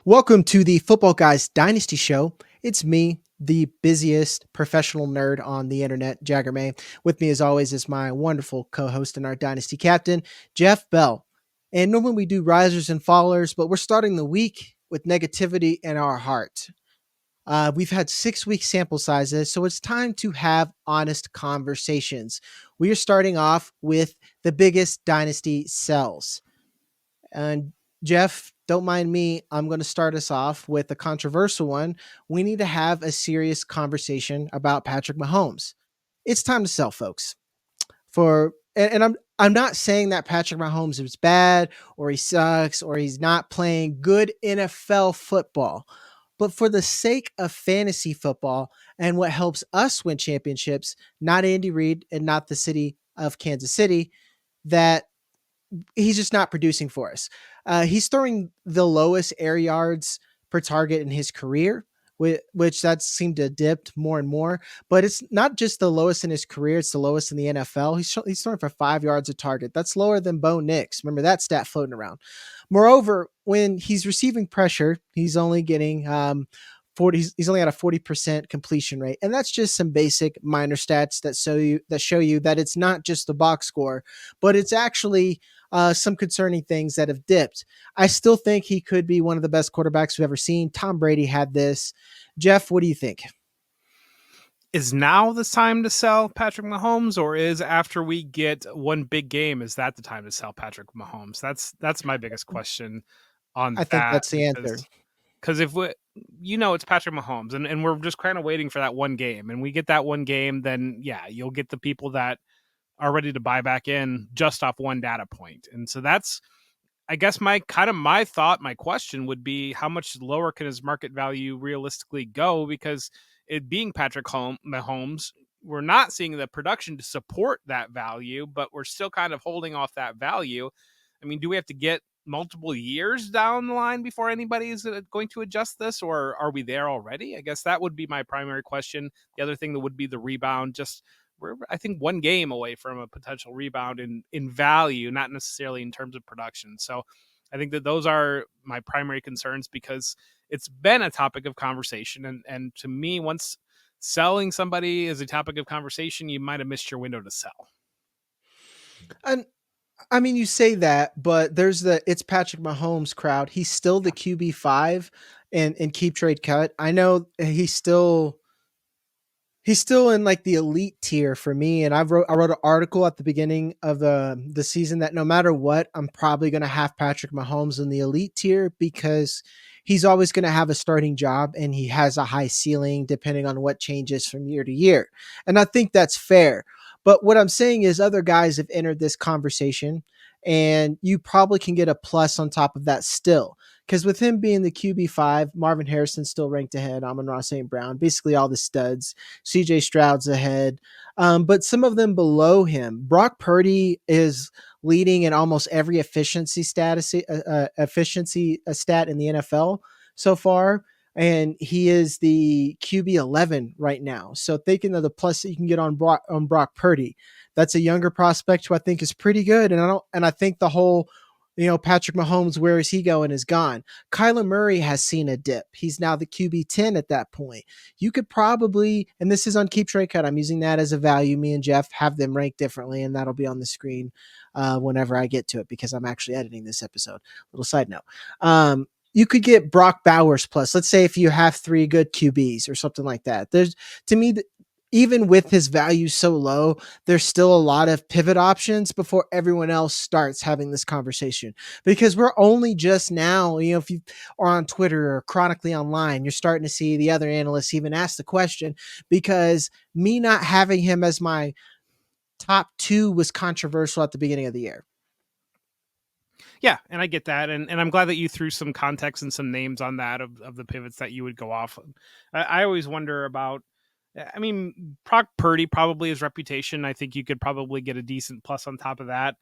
Welcome to the Football Guys Dynasty Show. It's me, the busiest professional nerd on the internet, Jagger May. With me, as always, is my wonderful co host and our Dynasty captain, Jeff Bell. And normally we do risers and fallers, but we're starting the week with negativity in our heart. We've had 6 week sample sizes, so it's time to have honest conversations. We are starting off with the biggest dynasty sells. And Jeff, don't mind me. I'm going to start us off with a controversial one. We need to have a serious conversation about Patrick Mahomes. It's time to sell, folks. And I'm not saying that Patrick Mahomes is bad or he sucks or he's not playing good NFL football. But for the sake of fantasy football and what helps us win championships, not Andy Reid and not the city of Kansas City, that he's just not producing for us. He's throwing the lowest air yards per target in his career, which that seemed to dip more and more. But it's not just the lowest in his career; it's the lowest in the NFL. He's throwing for 5 yards a target. That's lower than Bo Nix. Remember that stat floating around. Moreover, when he's receiving pressure, he's only getting 40. He's only at a 40% completion rate, and that's just some basic minor stats that show you that it's not just the box score, but it's actually some concerning things that have dipped. I still think he could be one of the best quarterbacks we've ever seen. Tom Brady had this. Jeff, what do you think? Is now the time to sell Patrick Mahomes, or is after we get one big game, is that the time to sell Patrick Mahomes? That's my biggest question on I think that that's the answer. because if we, it's Patrick Mahomes, and we're just kind of waiting for that one game, and we get that one game, then yeah, you'll get the people that are ready to buy back in just off one data point, and so that's I guess my question would be how much lower can his market value realistically go? Because it being Mahomes, we're not seeing the production to support that value, but we're still kind of holding off that value. I mean, do we have to get multiple years down the line before anybody is going to adjust this, or are we there already? I guess that would be my primary question. The other thing that would be the rebound. Just we're, I think, one game away from a potential rebound in value, not necessarily in terms of production. So I think that those are my primary concerns because it's been a topic of conversation. And to me, once selling somebody is a topic of conversation, you might have missed your window to sell. And I mean, you say that, but there's the it's Patrick Mahomes crowd. He's still the QB5 and keep trade cut. I know he's still in like the elite tier for me. And I wrote an article at the beginning of the season that no matter what, I'm probably gonna have Patrick Mahomes in the elite tier because he's always gonna have a starting job and he has a high ceiling depending on what changes from year to year. And I think that's fair. But what I'm saying is other guys have entered this conversation and you probably can get a plus on top of that still. Because with him being the QB5, Marvin Harrison's still ranked ahead. Amon-Ra St. Brown, basically all the studs. CJ Stroud's ahead. But some of them below him. Brock Purdy is leading in almost every efficiency stat in the NFL so far. And he is the QB 11 right now. So thinking of the plus that you can get on Brock Purdy, that's a younger prospect who I think is pretty good. And I think the whole Patrick Mahomes, where is he going, is gone. Kyler Murray has seen a dip. He's now the QB 10 at that point. You could probably, and this is on Keep Trade Cut, I'm using that as a value. Me and Jeff have them ranked differently, and that'll be on the screen whenever I get to it because I'm actually editing this episode. Little side note. You could get Brock Bowers plus. Let's say if you have three good QBs or something like that. There's, to me, even with his value so low, there's still a lot of pivot options before everyone else starts having this conversation. Because we're only just now, if you are on Twitter or chronically online, you're starting to see the other analysts even ask the question because me not having him as my top two was controversial at the beginning of the year. Yeah, and I get that, and I'm glad that you threw some context and some names on that of the pivots that you would go off. I always wonder about. I mean, Brock Purdy probably his reputation. I think you could probably get a decent plus on top of that.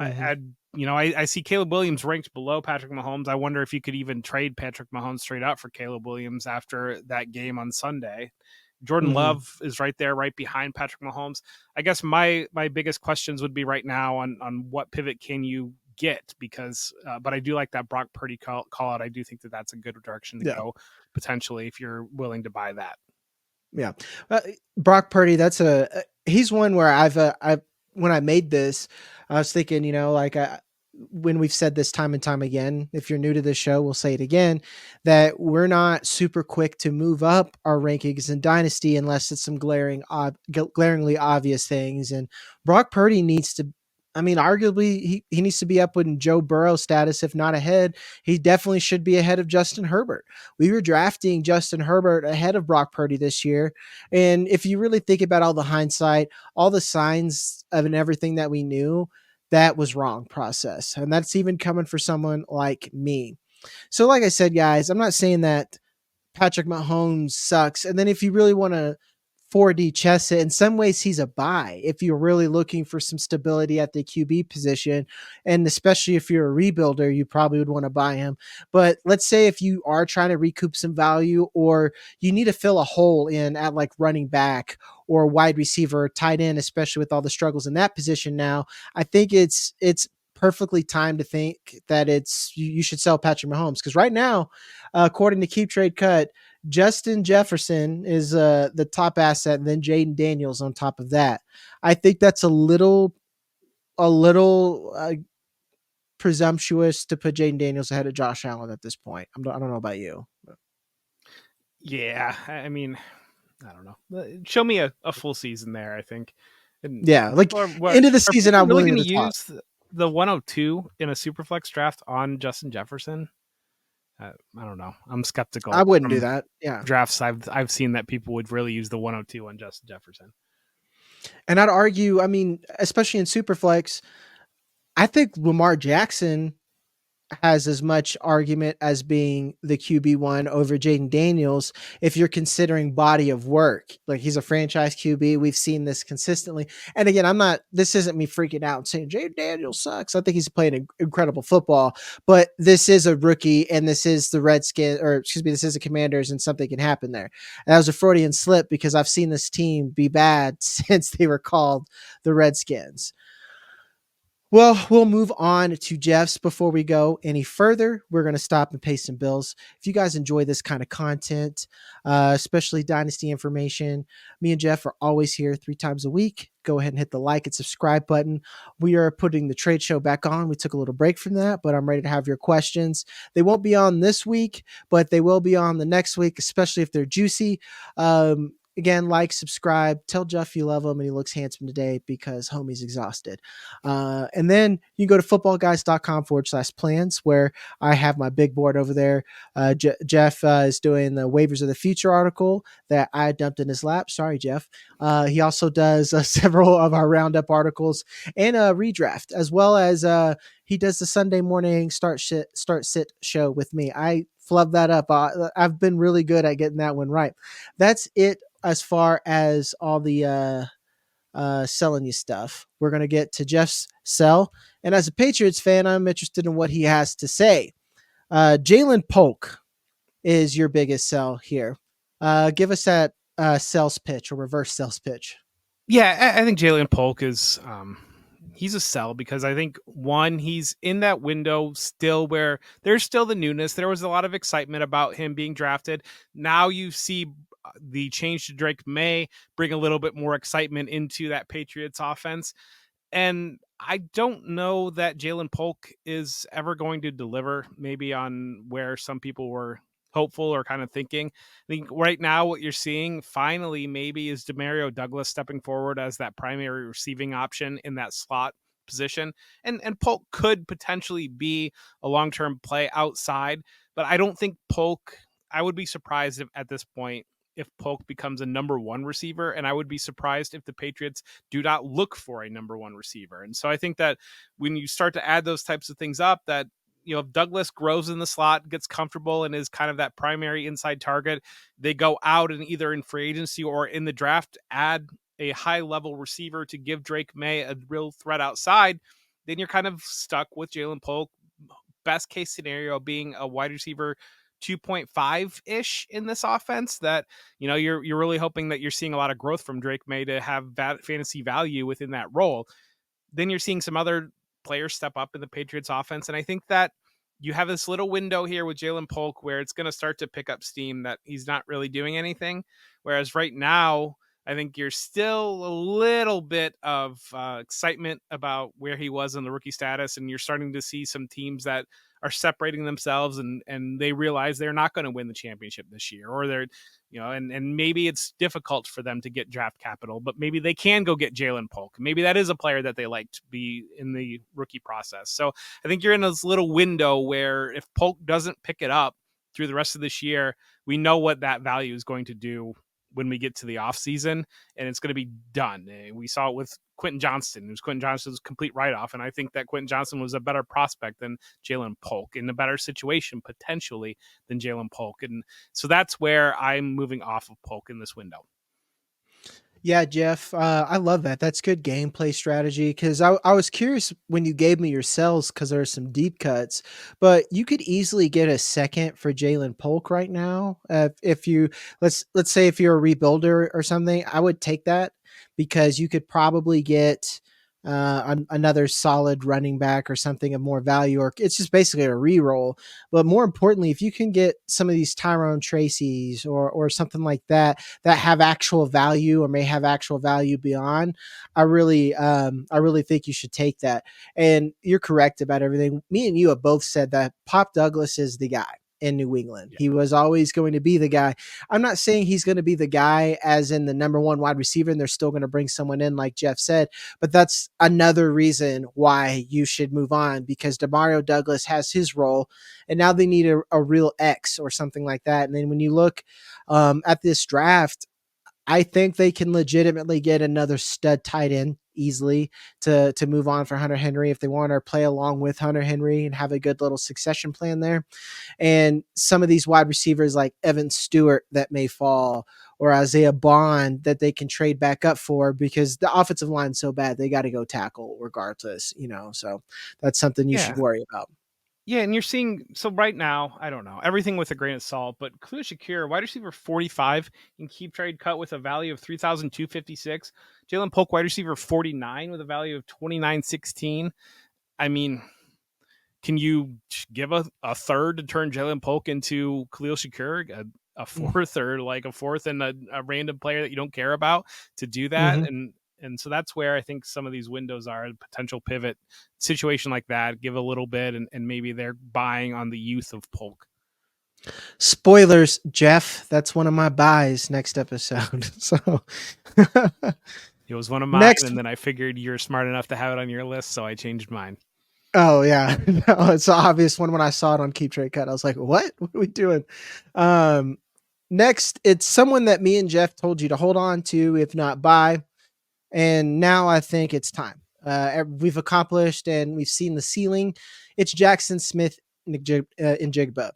Mm-hmm. I see Caleb Williams ranked below Patrick Mahomes. I wonder if you could even trade Patrick Mahomes straight up for Caleb Williams after that game on Sunday. Jordan Mm-hmm. Love is right there, right behind Patrick Mahomes. I guess my biggest questions would be right now on what pivot can you get because, but I do like that Brock Purdy call out. I do think that that's a good direction to Yeah. go potentially if you're willing to buy that. Yeah. Brock Purdy, he's one where I've when I made this, I was thinking, like when we've said this time and time again, if you're new to this show, we'll say it again, that we're not super quick to move up our rankings in Dynasty unless it's some glaringly obvious things. And Brock Purdy needs to, I mean, arguably he needs to be up in Joe Burrow status, if not ahead. He definitely should be ahead of Justin Herbert. We were drafting Justin Herbert ahead of Brock Purdy this year. And if you really think about all the hindsight, all the signs of and everything that we knew, that was wrong process. And that's even coming for someone like me. So, like I said, guys, I'm not saying that Patrick Mahomes sucks. And then if you really want to 4D chess it, in some ways he's a buy if you're really looking for some stability at the QB position. And especially if you're a rebuilder, you probably would want to buy him. But let's say if you are trying to recoup some value or you need to fill a hole in at like running back or wide receiver, tight end, especially with all the struggles in that position now, I think it's perfectly timed to think that you should sell Patrick Mahomes because right now, according to Keep Trade Cut, Justin Jefferson is the top asset, and then Jaden Daniels on top of that. I think that's a little presumptuous to put Jaden Daniels ahead of Josh Allen at this point. I don't know about you. Yeah, I mean, I don't know. Show me a full season there, I think. And Yeah, like what into the are season, people I'm really willing going to to talk. use the 102 in a superflex draft on Justin Jefferson? I don't know. I'm I skeptical wouldn't do from that. Yeah, drafts I've seen that people would really use the 102 on Justin Jefferson. and I'd argue. I mean, especially in superflex, I think Lamar Jackson has as much argument as being the QB1 over Jaden Daniels if you're considering body of work. Like he's a franchise QB. We've seen this consistently. And again, this isn't me freaking out and saying Jaden Daniels sucks. I think he's playing incredible football, but this is a rookie and this is the Redskins, or excuse me, this is the Commanders and something can happen there. And that was a Freudian slip because I've seen this team be bad since they were called the Redskins. Well, we'll move on to Jeff's before we go any further. We're going to stop and pay some bills. If you guys enjoy this kind of content, especially Dynasty information, me and Jeff are always here 3 times a week. Go ahead and hit the like and subscribe button. We are putting the trade show back on. We took a little break from that, but I'm ready to have your questions. They won't be on this week, but they will be on the next week, especially if they're juicy. Again, like, subscribe, tell Jeff you love him and he looks handsome today because homie's exhausted. And then you can go to footballguys.com/plans where I have my big board over there. Jeff is doing the waivers of the future article that I dumped in his lap. Sorry, Jeff. He also does several of our roundup articles and a redraft, as well as he does the Sunday morning start sit show with me. I flub that up. I've been really good at getting that one right. That's it as far as all the selling you stuff. We're going to get to Jeff's sell. And as a Patriots fan, I'm interested in what he has to say. Jalen Polk is your biggest sell here. Give us that sales pitch or reverse sales pitch. Yeah, I think Jalen Polk is he's a sell because I think one, he's in that window still where there's still the newness. There was a lot of excitement about him being drafted. Now you see the change to Drake May bring a little bit more excitement into that Patriots offense. And I don't know that Jalen Polk is ever going to deliver maybe on where some people were hopeful or kind of thinking. I think right now what you're seeing finally maybe is Demario Douglas stepping forward as that primary receiving option in that slot position. And Polk could potentially be a long-term play outside, but I don't think Polk, I would be surprised if at this point if Polk becomes a number one receiver, and I would be surprised if the Patriots do not look for a number one receiver. And so I think that when you start to add those types of things up, that if Douglas grows in the slot, gets comfortable, and is kind of that primary inside target, they go out and either in free agency or in the draft add a high level receiver to give Drake May a real threat outside, then you're kind of stuck with Jalen Polk. Best case scenario being a wide receiver 2.5 ish in this offense that, you're really hoping that you're seeing a lot of growth from Drake May to have fantasy value within that role. Then you're seeing some other players step up in the Patriots offense. And I think that you have this little window here with Jalen Polk where it's going to start to pick up steam that he's not really doing anything. Whereas right now, I think you're still a little bit of excitement about where he was in the rookie status, and you're starting to see some teams that are separating themselves, and they realize they're not going to win the championship this year, or they're, and maybe it's difficult for them to get draft capital, but maybe they can go get Jalen Polk. Maybe that is a player that they like to be in the rookie process. So I think you're in this little window where if Polk doesn't pick it up through the rest of this year, we know what that value is going to do when we get to the offseason, and it's going to be done. We saw it with Quentin Johnston. It was Quentin Johnston's complete write-off, and I think that Quentin Johnston was a better prospect than Jalen Polk, in a better situation potentially than Jalen Polk. And so that's where I'm moving off of Polk in this window. Yeah, Jeff, I love that. That's good gameplay strategy because I was curious when you gave me your sells because there are some deep cuts, but you could easily get a second for Jalen Polk right now. If you let's say if you're a rebuilder or something, I would take that because you could probably get another solid running back or something of more value, or it's just basically a re-roll. But more importantly, if you can get some of these Tyrone Tracy's or something like that that have actual value or may have actual value beyond, I really think you should take that. And you're correct about everything. Me and you have both said that Pop Douglas is the guy in New England. Yeah. He was always going to be the guy. I'm not saying he's going to be the guy as in the number one wide receiver, and they're still going to bring someone in, like Jeff said, but that's another reason why you should move on because Demario Douglas has his role, and now they need a real X or something like that. And then when you look at this draft, I think they can legitimately get another stud tight end easily to move on for Hunter Henry if they want to play along with Hunter Henry and have a good little succession plan there. And some of these wide receivers like Evan Stewart that may fall or Isaiah Bond that they can trade back up for because the offensive line's so bad they got to go tackle regardless. So that's something you should Yeah. worry about. Yeah, and you're seeing, so right now, I don't know, everything with a grain of salt, but Khalil Shakir, wide receiver 45 in keep trade cut with a value of 3,256. Jalen Polk, wide receiver 49 with a value of 2,916. I mean, can you give a third to turn Jalen Polk into Khalil Shakir, a fourth or like a fourth and a random player that you don't care about to do that? Mm-hmm. And so that's where I think some of these windows are, a potential pivot situation like that, give a little bit, and maybe they're buying on the youth of Polk. Spoilers, Jeff. That's one of my buys next episode. So It was one of mine, next. and then I figured you're smart enough to have it on your list, so I changed mine. Oh yeah, no, it's an obvious one when I saw it on Keep Trade Cut. I was like, "What? What are we doing?" Um, Next, it's someone that me and Jeff told you to hold on to, if not buy, and now I think it's time. We've accomplished and we've seen the ceiling. It's Jaxon Smith-Njigba.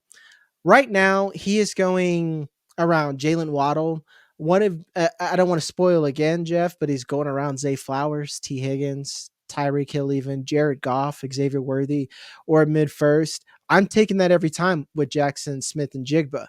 Right now, he is going around Jalen Waddle. One of I don't want to spoil again, Jeff, but he's going around Zay Flowers, T. Higgins, Tyreek Hill, even Jared Goff, Xavier Worthy, or mid first. I'm taking that every time with Jaxon Smith-Njigba.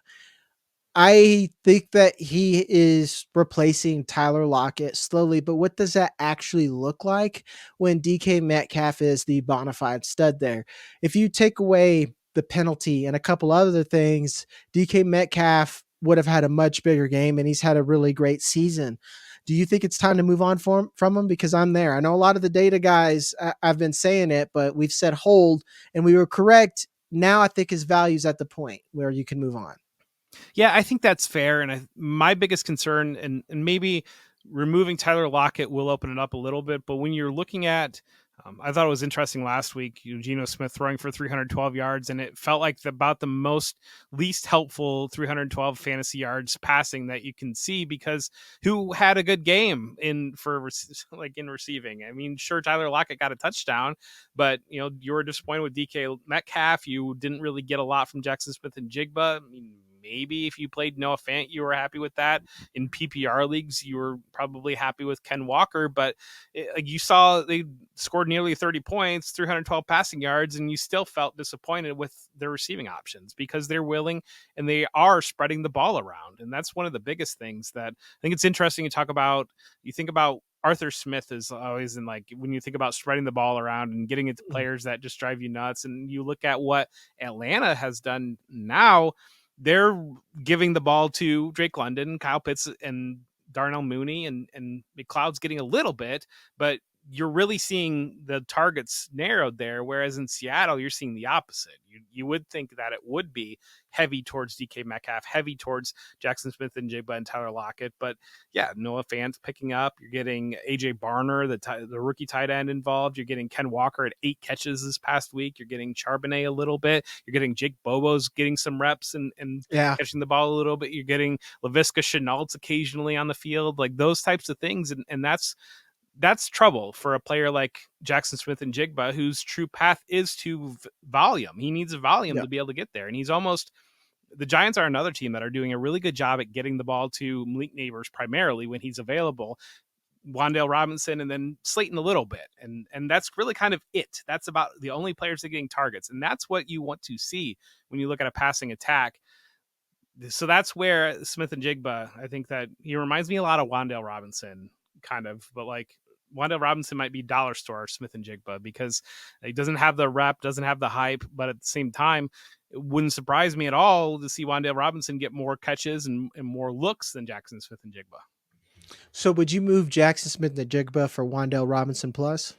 I think that he is replacing Tyler Lockett slowly, but what does that actually look like when DK Metcalf is the bona fide stud there? If you take away the penalty and a couple other things, DK Metcalf would have had a much bigger game and he's had a really great season. Do you think it's time to move on from him? Because I'm there. I know a lot of the data guys, I've been saying it, but we've said hold and we were correct. Now I think his value is at the point where you can move on. Yeah, I think that's fair. And my biggest concern, and maybe removing Tyler Lockett will open it up a little bit, but when you're looking at, I thought it was interesting last week, Geno Smith throwing for 312 yards, and it felt like about the most least helpful 312 fantasy yards passing that you can see, because who had a good game in receiving? I mean, sure, Tyler Lockett got a touchdown, but you were disappointed with DK Metcalf. You didn't really get a lot from Jaxon Smith-Njigba. I mean, maybe if you played Noah Fant, you were happy with that. In PPR leagues, you were probably happy with Ken Walker, but you saw they scored nearly 30 points, 312 passing yards, and you still felt disappointed with their receiving options because they're willing and they are spreading the ball around. And that's one of the biggest things that I think it's interesting to talk about. You think about Arthur Smith is always in, like, when you think about spreading the ball around and getting it to Mhm. players that just drive you nuts, and you look at what Atlanta has done now, they're giving the ball to Drake London, Kyle Pitts, and Darnell Mooney, and McLeod's getting a little bit, but you're really seeing the targets narrowed there. Whereas in Seattle, you're seeing the opposite. You would think that it would be heavy towards DK Metcalf, heavy towards Jaxon Smith-Njigba and Tyler Lockett, but yeah, Noah Fant's picking up. You're getting AJ Barner, the rookie tight end, involved. You're getting Ken Walker at 8 catches this past week. You're getting Charbonnet a little bit. You're getting Jake Bobo's getting some reps and Yeah. catching the ball a little bit. You're getting Laviska Shenault's occasionally on the field, like those types of things, and that's trouble for a player like Jaxon Smith-Njigba, whose true path is to volume. He needs a volume Yeah. to be able to get there, and he's almost. The Giants are another team that are doing a really good job at getting the ball to Malik Neighbors primarily when he's available, Wan'Dale Robinson, and then Slayton a little bit. And that's really kind of it. That's about the only players that are getting targets. And that's what you want to see when you look at a passing attack. So that's where Smith-Njigba, I think that he reminds me a lot of Wan'Dale Robinson, kind of, but like Wan'Dale Robinson might be dollar store Smith-Njigba because he doesn't have the rep, doesn't have the hype, but at the same time, it wouldn't surprise me at all to see Wan'Dale Robinson get more catches and more looks than Jaxon Smith-Njigba. So would you move Jaxon Smith-Njigba for Wan'Dale Robinson plus?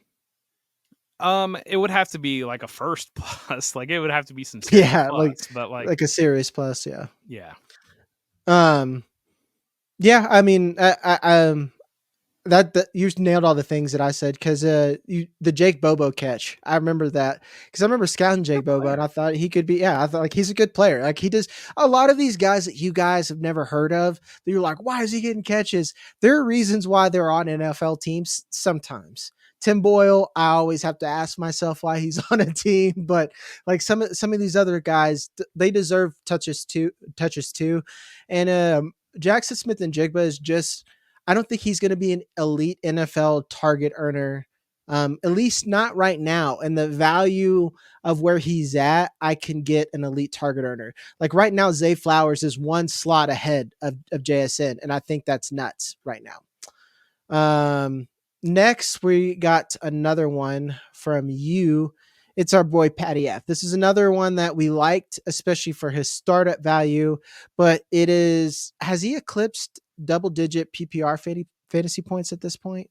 It would have to be like a first plus, like it would have to be some serious Yeah, plus, but like, like a serious plus, yeah. yeah, Um, yeah, I mean, that you nailed all the things that I said because the Jake Bobo catch, I remember that because I remember scouting Jake good Bobo and player. I thought he could be, yeah, I thought like he's a good player. Like he does a lot of these guys that you guys have never heard of. That you're like, why is he getting catches? There are reasons why they're on NFL teams sometimes. Tim Boyle, I always have to ask myself why he's on a team, but like some of these other guys, they deserve touches too, and Jaxon Smith-Njigba is just I don't think he's going to be an elite NFL target earner, at least not right now. And the value of where he's at, I can get an elite target earner. Like right now, Zay Flowers is one slot ahead of JSN, and I think that's nuts right now. Next, we got another one from you. It's our boy Patty F. This is another one that we liked, especially for his startup value, but it is, has he eclipsed double digit PPR fantasy points at this point?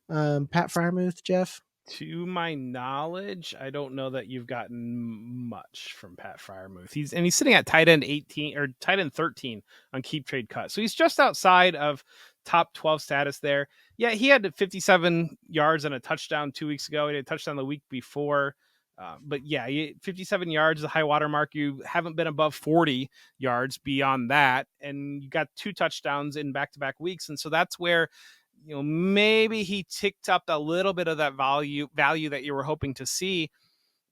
Pat Freiermuth, Jeff? To my knowledge, I don't know that you've gotten much from Pat Freiermuth. He's sitting at tight end 18 or tight end 13 on keep trade cut. So he's just outside of top 12 status there. Yeah, he had 57 yards and a touchdown 2 weeks ago. He had a touchdown the week before. But yeah, 57 yards is a high water mark. You haven't been above 40 yards beyond that. And you got 2 touchdowns in back-to-back weeks. And so that's where maybe he ticked up a little bit of that value that you were hoping to see,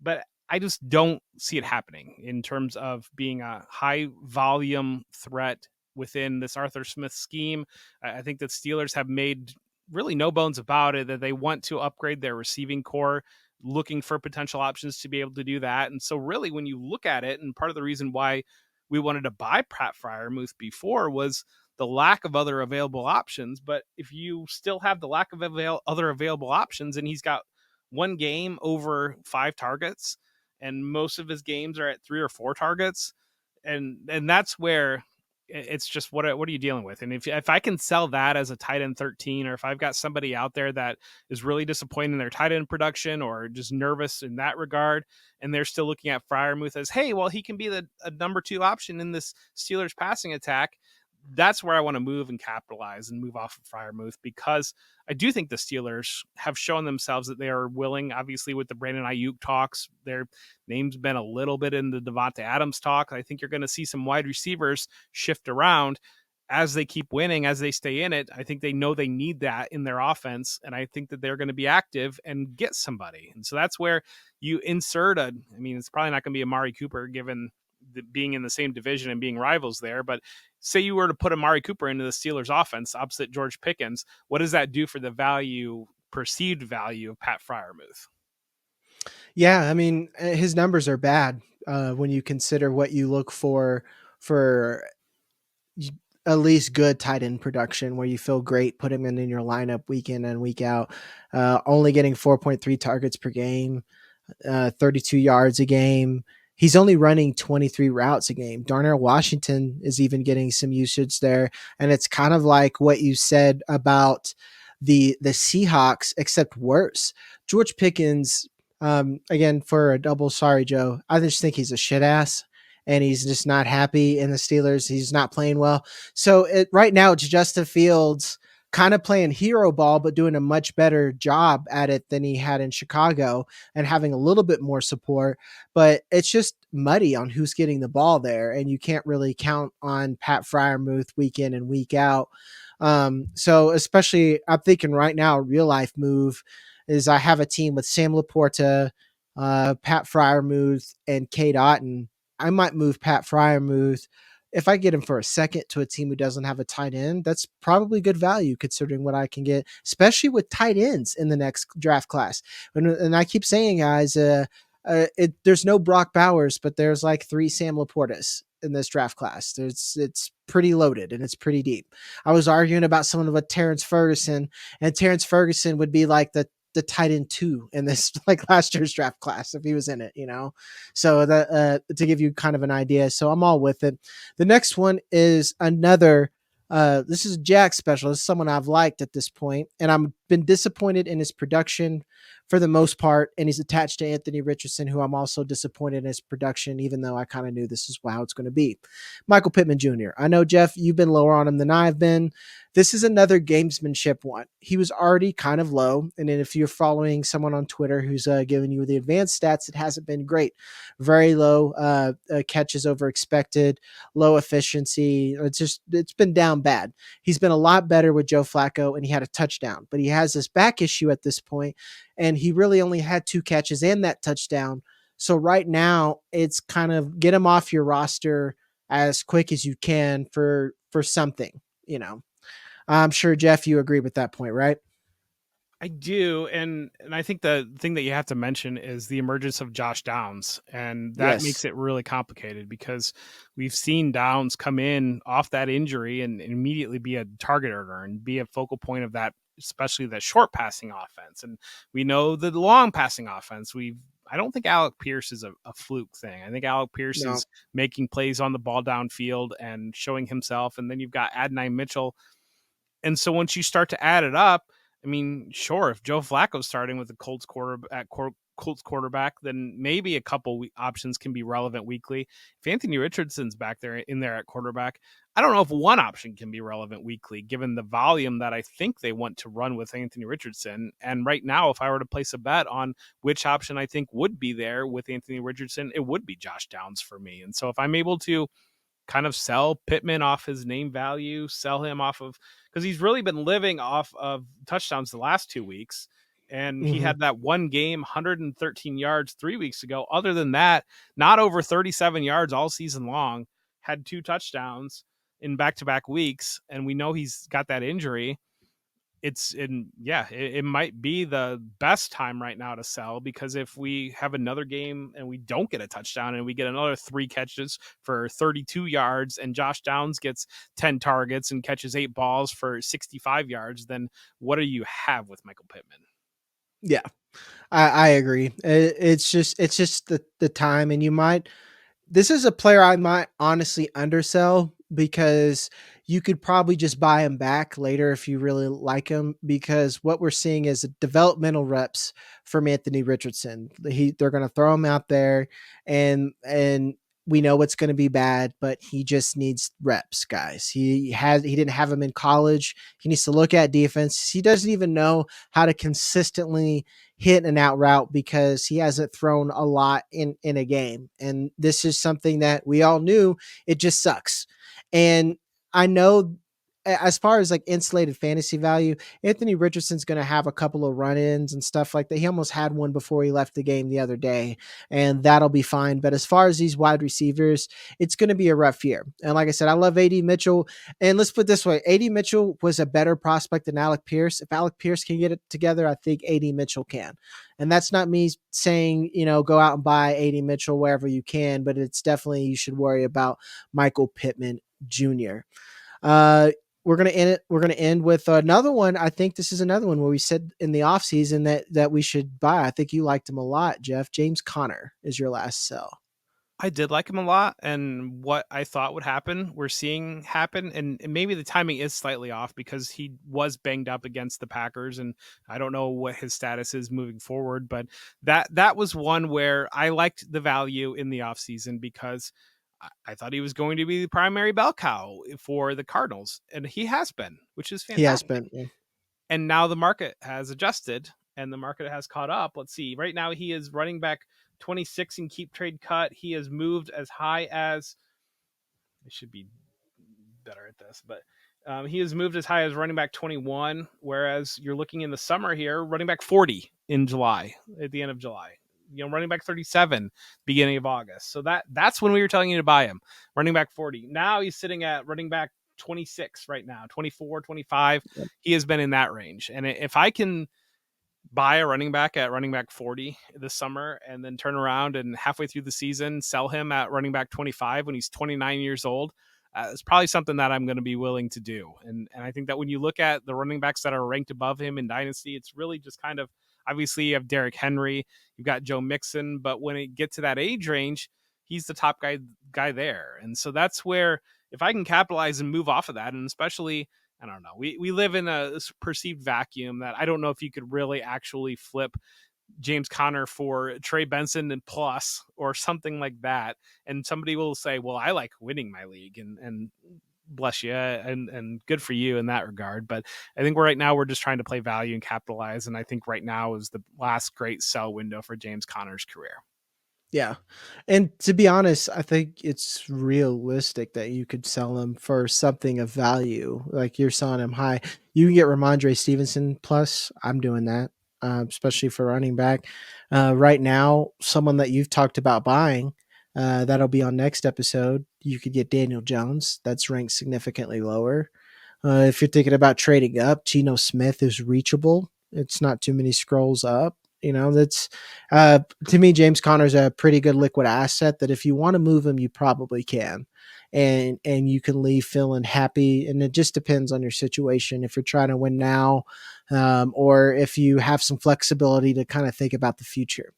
but I just don't see it happening in terms of being a high volume threat within this Arthur Smith scheme. I think that Steelers have made really no bones about it that they want to upgrade their receiving core, looking for potential options to be able to do that. And so really when you look at it, and part of the reason why we wanted to buy Pat Freiermuth before was the lack of other available options. But if you still have the lack of other available options, and he's got one game over 5 targets, and most of his games are at 3 or 4 targets, and that's where it's just what are you dealing with? And if I can sell that as a tight end 13, or if I've got somebody out there that is really disappointed in their tight end production or just nervous in that regard, and they're still looking at Freiermuth as, hey, well, he can be a number 2 option in this Steelers passing attack, that's where I want to move and capitalize and move off of Freiermuth, because I do think the Steelers have shown themselves that they are willing, obviously with the Brandon Ayuk talks, their name's been a little bit in the Devonta Adams talk. I think you're going to see some wide receivers shift around as they keep winning, as they stay in it. I think they know they need that in their offense, and I think that they're going to be active and get somebody. And so that's where you insert it's probably not going to be Amari Cooper given being in the same division and being rivals there, but say you were to put Amari Cooper into the Steelers offense opposite George Pickens, what does that do for the perceived value of Pat Freiermuth? Yeah, I mean, his numbers are bad when you consider what you look for at least good tight end production where you feel great, put him in your lineup week in and week out. Only getting 4.3 targets per game, 32 yards a game. He's only running 23 routes a game. Darnell Washington is even getting some usage there. And it's kind of like what you said about the Seahawks, except worse. George Pickens, again, for a double, sorry, Joe, I just think he's a shit ass and he's just not happy in the Steelers. He's not playing well. So right now it's Justin Fields kind of playing hero ball, but doing a much better job at it than he had in Chicago and having a little bit more support. But it's just muddy on who's getting the ball there. And you can't really count on Pat Freiermuth week in and week out. So especially I'm thinking right now, a real life move is I have a team with Sam Laporta, Pat Freiermuth, and Kate Otten. I might move Pat Freiermuth if I get him for a second to a team who doesn't have a tight end. That's probably good value considering what I can get, especially with tight ends in the next draft class. And I keep saying, guys, there's no Brock Bowers, but there's like 3 Sam Laportas in this draft class. It's pretty loaded and it's pretty deep. I was arguing about someone with Terrence Ferguson, and Terrence Ferguson would be like the tight end 2 in this like last year's draft class if he was in it, you know. So that to give you kind of an idea. So I'm all with it. The next one is another this is Jack special. This is someone I've liked at this point, and I've been disappointed in his production for the most part. And he's attached to Anthony Richardson, who I'm also disappointed in his production, even though I kind of knew this is how it's going to be. Michael Pittman Jr. I know, Jeff, you've been lower on him than I've been. This is another gamesmanship one. He was already kind of low. And then if you're following someone on Twitter who's giving you the advanced stats, it hasn't been great. Very low catches over expected, low efficiency. It's been down bad. He's been a lot better with Joe Flacco, and he had a touchdown, but he has this back issue at this point, and he really only had 2 catches and that touchdown. So right now it's kind of get him off your roster as quick as you can for something, you know. I'm sure, Jeff, you agree with that point, right? I do, and I think the thing that you have to mention is the emergence of Josh Downs, and that makes Yes. it really complicated because we've seen Downs come in off that injury and immediately be a target earner and be a focal point of that, especially the short passing offense. And we know the long passing offense. I don't think Alec Pierce is a fluke thing. I think Alec Pierce No. is making plays on the ball downfield and showing himself. And then you've got Adonai Mitchell, and so once you start to add it up, I mean, sure, if Joe Flacco's starting with the Colts quarterback, then maybe a couple options can be relevant weekly. If Anthony Richardson's back there in there at quarterback, I don't know if one option can be relevant weekly, given the volume that I think they want to run with Anthony Richardson. And right now, if I were to place a bet on which option I think would be there with Anthony Richardson, it would be Josh Downs for me. And so if I'm able to kind of sell Pittman off his name value, sell him off of, because he's really been living off of touchdowns the last 2 weeks. And he Mm-hmm. had that one game, 113 yards 3 weeks ago. Other than that, not over 37 yards all season long, had 2 touchdowns in back to back weeks. And we know he's got that injury. It might be the best time right now to sell, because if we have another game and we don't get a touchdown and we get another 3 catches for 32 yards and Josh Downs gets 10 targets and catches 8 balls for 65 yards, then what do you have with Michael Pittman? Yeah, I agree. It's just the time, and you might. This is a player I might honestly undersell because you could probably just buy him back later if you really like him. Because what we're seeing is developmental reps from Anthony Richardson. They're going to throw him out there, and we know it's going to be bad, but he just needs reps, guys. He didn't have him in college. He needs to look at defense. He doesn't even know how to consistently hit an out route because he hasn't thrown a lot in a game. And this is something that we all knew. It just sucks. And I know as far as like insulated fantasy value, Anthony Richardson's going to have a couple of run-ins and stuff like that. He almost had one before he left the game the other day, and that'll be fine. But as far as these wide receivers, it's going to be a rough year. And like I said, I love AD Mitchell. And let's put it this way, AD Mitchell was a better prospect than Alec Pierce. If Alec Pierce can get it together, I think AD Mitchell can. And that's not me saying, go out and buy AD Mitchell wherever you can, but it's definitely you should worry about Michael Pittman Jr. Uh, we're gonna end it. We're gonna end with another one. I think this is another one where we said in the offseason that we should buy. I think you liked him a lot, Jeff. James Conner is your last sell. I did like him a lot, and what I thought would happen, we're seeing happen, and maybe the timing is slightly off because he was banged up against the Packers, and I don't know what his status is moving forward, but that was one where I liked the value in the offseason because I thought he was going to be the primary bell cow for the Cardinals, and he has been, which is He has fantastic. been. Yeah. And now the market has adjusted and the market has caught up. Let's see. Right now he is running back 26 in keep trade cut. He has moved as high as I should be better at this, but he has moved as high as running back 21, whereas you're looking in the summer here, running back 40 in July, at the end of July. Running back 37 beginning of August. So that's when we were telling you to buy him. Running back 40. Now he's sitting at running back 26 right now, 24, 25. He has been in that range. And if I can buy a running back at running back 40 this summer and then turn around and halfway through the season sell him at running back 25 when he's 29 years old, it's probably something that I'm going to be willing to do. And I think that when you look at the running backs that are ranked above him in Dynasty, it's really just kind of, obviously you have Derrick Henry, you've got Joe Mixon, but when it gets to that age range, he's the top guy there. And so that's where, if I can capitalize and move off of that, and especially, I don't know, we live in a perceived vacuum that I don't know if you could really actually flip James Conner for Trey Benson and plus or something like that, and somebody will say, well, I like winning my league, and bless you, and good for you in that regard. But I think right now we're just trying to play value and capitalize, and I think right now is the last great sell window for James Conner's career. Yeah. And to be honest, I think it's realistic that you could sell him for something of value. Like you're selling him high. You can get Ramondre Stevenson plus. I'm doing that, especially for running back. Right now, someone that you've talked about buying, that'll be on next episode. You could get Daniel Jones. That's ranked significantly lower. If you're thinking about trading up, Geno Smith is reachable. It's not too many scrolls up. That's to me, James Conner's a pretty good liquid asset that if you want to move him, you probably can. And you can leave feeling happy. And it just depends on your situation. If you're trying to win now, or if you have some flexibility to kind of think about the future.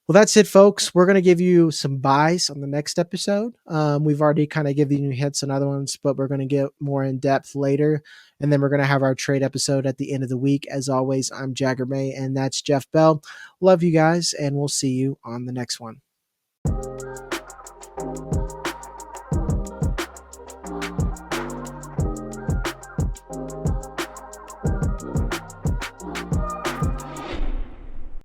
Well, that's it, folks. We're going to give you some buys on the next episode. We've already kind of given you hits on other ones, but we're going to get more in depth later. And then we're going to have our trade episode at the end of the week. As always, I'm Jagger May, and that's Jeff Bell. Love you guys, and we'll see you on the next one.